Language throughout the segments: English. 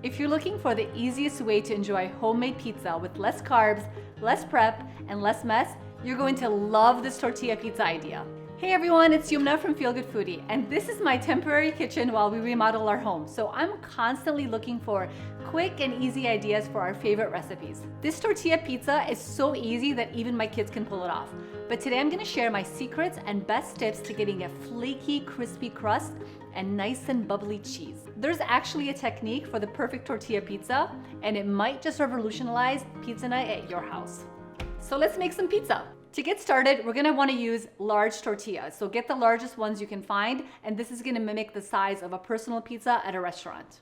If you're looking for the easiest way to enjoy homemade pizza with less carbs, less prep, and less mess, you're going to love this tortilla pizza idea. Hey everyone, it's Yumna from Feel Good Foodie, and this is my temporary kitchen while we remodel our home. So I'm constantly looking for quick and easy ideas for our favorite recipes. This tortilla pizza is so easy that even my kids can pull it off. But today I'm gonna share my secrets and best tips to getting a flaky, crispy crust and nice and bubbly cheese. There's actually a technique for the perfect tortilla pizza, and it might just revolutionize pizza night at your house. So let's make some pizza. To get started, we're gonna wanna use large tortillas. So get the largest ones you can find, and this is gonna mimic the size of a personal pizza at a restaurant.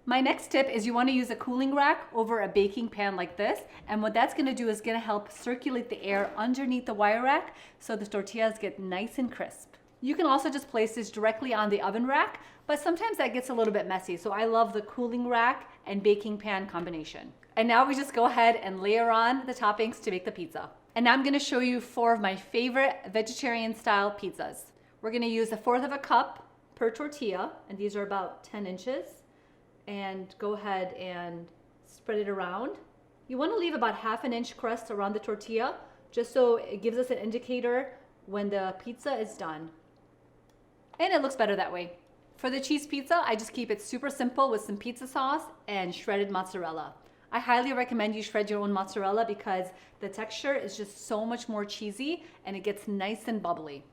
My next tip is you wanna use a cooling rack over a baking pan like this, and what that's gonna do is gonna help circulate the air underneath the wire rack so the tortillas get nice and crisp. You can also just place this directly on the oven rack, but sometimes that gets a little bit messy, so I love the cooling rack and baking pan combination. And now we just go ahead and layer on the toppings to make the pizza. And now I'm gonna show you 4 of my favorite vegetarian style pizzas. We're gonna use 1/4 cup per tortilla, and these are about 10 inches. And go ahead and spread it around. You wanna leave about 1/2 inch crust around the tortilla, just so it gives us an indicator when the pizza is done. And it looks better that way. For the cheese pizza, I just keep it super simple with some pizza sauce and shredded mozzarella. I highly recommend you shred your own mozzarella because the texture is just so much more cheesy and it gets nice and bubbly.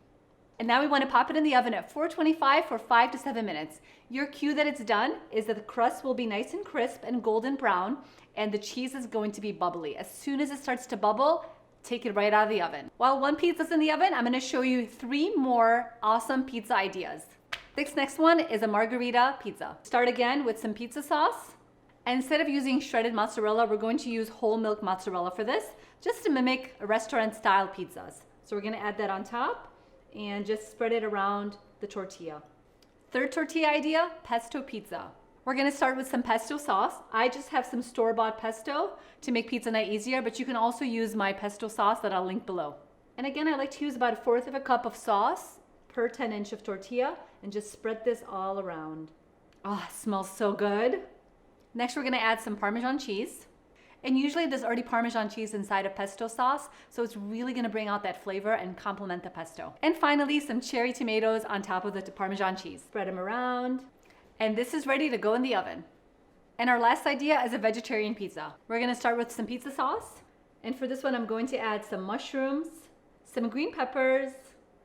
And now we want to pop it in the oven at 425 for 5 to 7 minutes. Your cue that it's done is that the crust will be nice and crisp and golden brown, and the cheese is going to be bubbly. As soon as it starts to bubble, take it right out of the oven. While one pizza's in the oven, I'm going to show you 3 more awesome pizza ideas. This next one is a margherita pizza. Start again with some pizza sauce. And instead of using shredded mozzarella, we're going to use whole milk mozzarella for this, just to mimic restaurant style pizzas. So we're gonna add that on top and just spread it around the tortilla. Third tortilla idea, pesto pizza. We're gonna start with some pesto sauce. I just have some store-bought pesto to make pizza night easier, but you can also use my pesto sauce that I'll link below. And again, I like to use about 1/4 cup of sauce per 10 inch of tortilla and just spread this all around. Oh, it smells so good. Next, we're gonna add some Parmesan cheese. And usually there's already Parmesan cheese inside of pesto sauce, so it's really gonna bring out that flavor and complement the pesto. And finally, some cherry tomatoes on top of the Parmesan cheese. Spread them around, and this is ready to go in the oven. And our last idea is a vegetarian pizza. We're gonna start with some pizza sauce. And for this one, I'm going to add some mushrooms, some green peppers,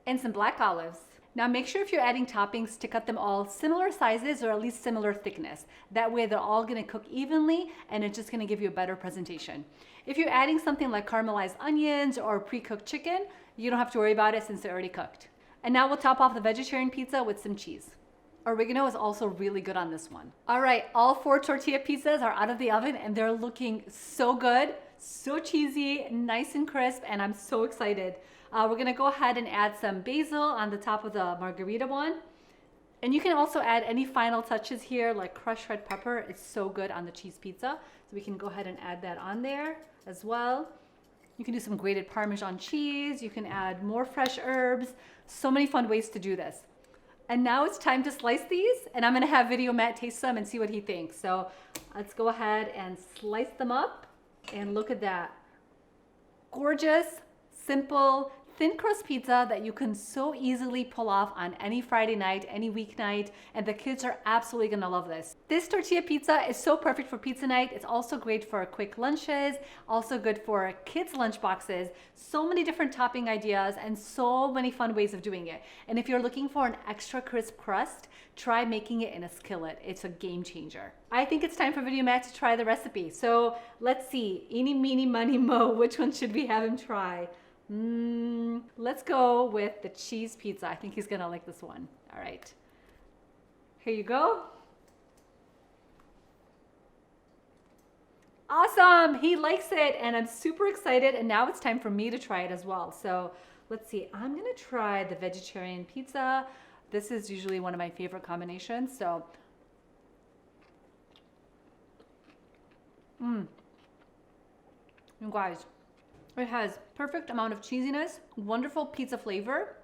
and some black olives. Now make sure if you're adding toppings to cut them all similar sizes or at least similar thickness. That way they're all gonna cook evenly and it's just gonna give you a better presentation. If you're adding something like caramelized onions or pre-cooked chicken, you don't have to worry about it since they're already cooked. And now we'll top off the vegetarian pizza with some cheese. Oregano is also really good on this one. All right, all 4 tortilla pizzas are out of the oven and they're looking so good, so cheesy, nice and crisp, and I'm so excited. We're gonna go ahead and add some basil on the top of the margherita one. And you can also add any final touches here like crushed red pepper. It's so good on the cheese pizza. So we can go ahead and add that on there as well. You can do some grated Parmesan cheese. You can add more fresh herbs. So many fun ways to do this. And now it's time to slice these, and I'm gonna have Video Matt taste some and see what he thinks. So let's go ahead and slice them up, and look at that. Gorgeous, simple, thin crust pizza that you can so easily pull off on any Friday night, any weeknight, and the kids are absolutely gonna love this. This tortilla pizza is so perfect for pizza night. It's also great for quick lunches, also good for kids' lunch boxes. So many different topping ideas and so many fun ways of doing it. And if you're looking for an extra crisp crust, try making it in a skillet. It's a game changer. I think it's time for Video Matt to try the recipe. So let's see, eeny, meeny, miny, mo, which one should we have him try? Let's go with the cheese pizza. I think he's gonna like this one. All right, here you go. Awesome, he likes it and I'm super excited, and now it's time for me to try it as well. So let's see, I'm gonna try the vegetarian pizza. This is usually one of my favorite combinations, so. You guys, it has perfect amount of cheesiness, wonderful pizza flavor,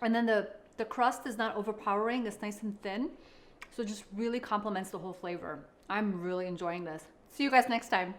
and then the crust is not overpowering, it's nice and thin. So it just really complements the whole flavor. I'm really enjoying this. See you guys next time.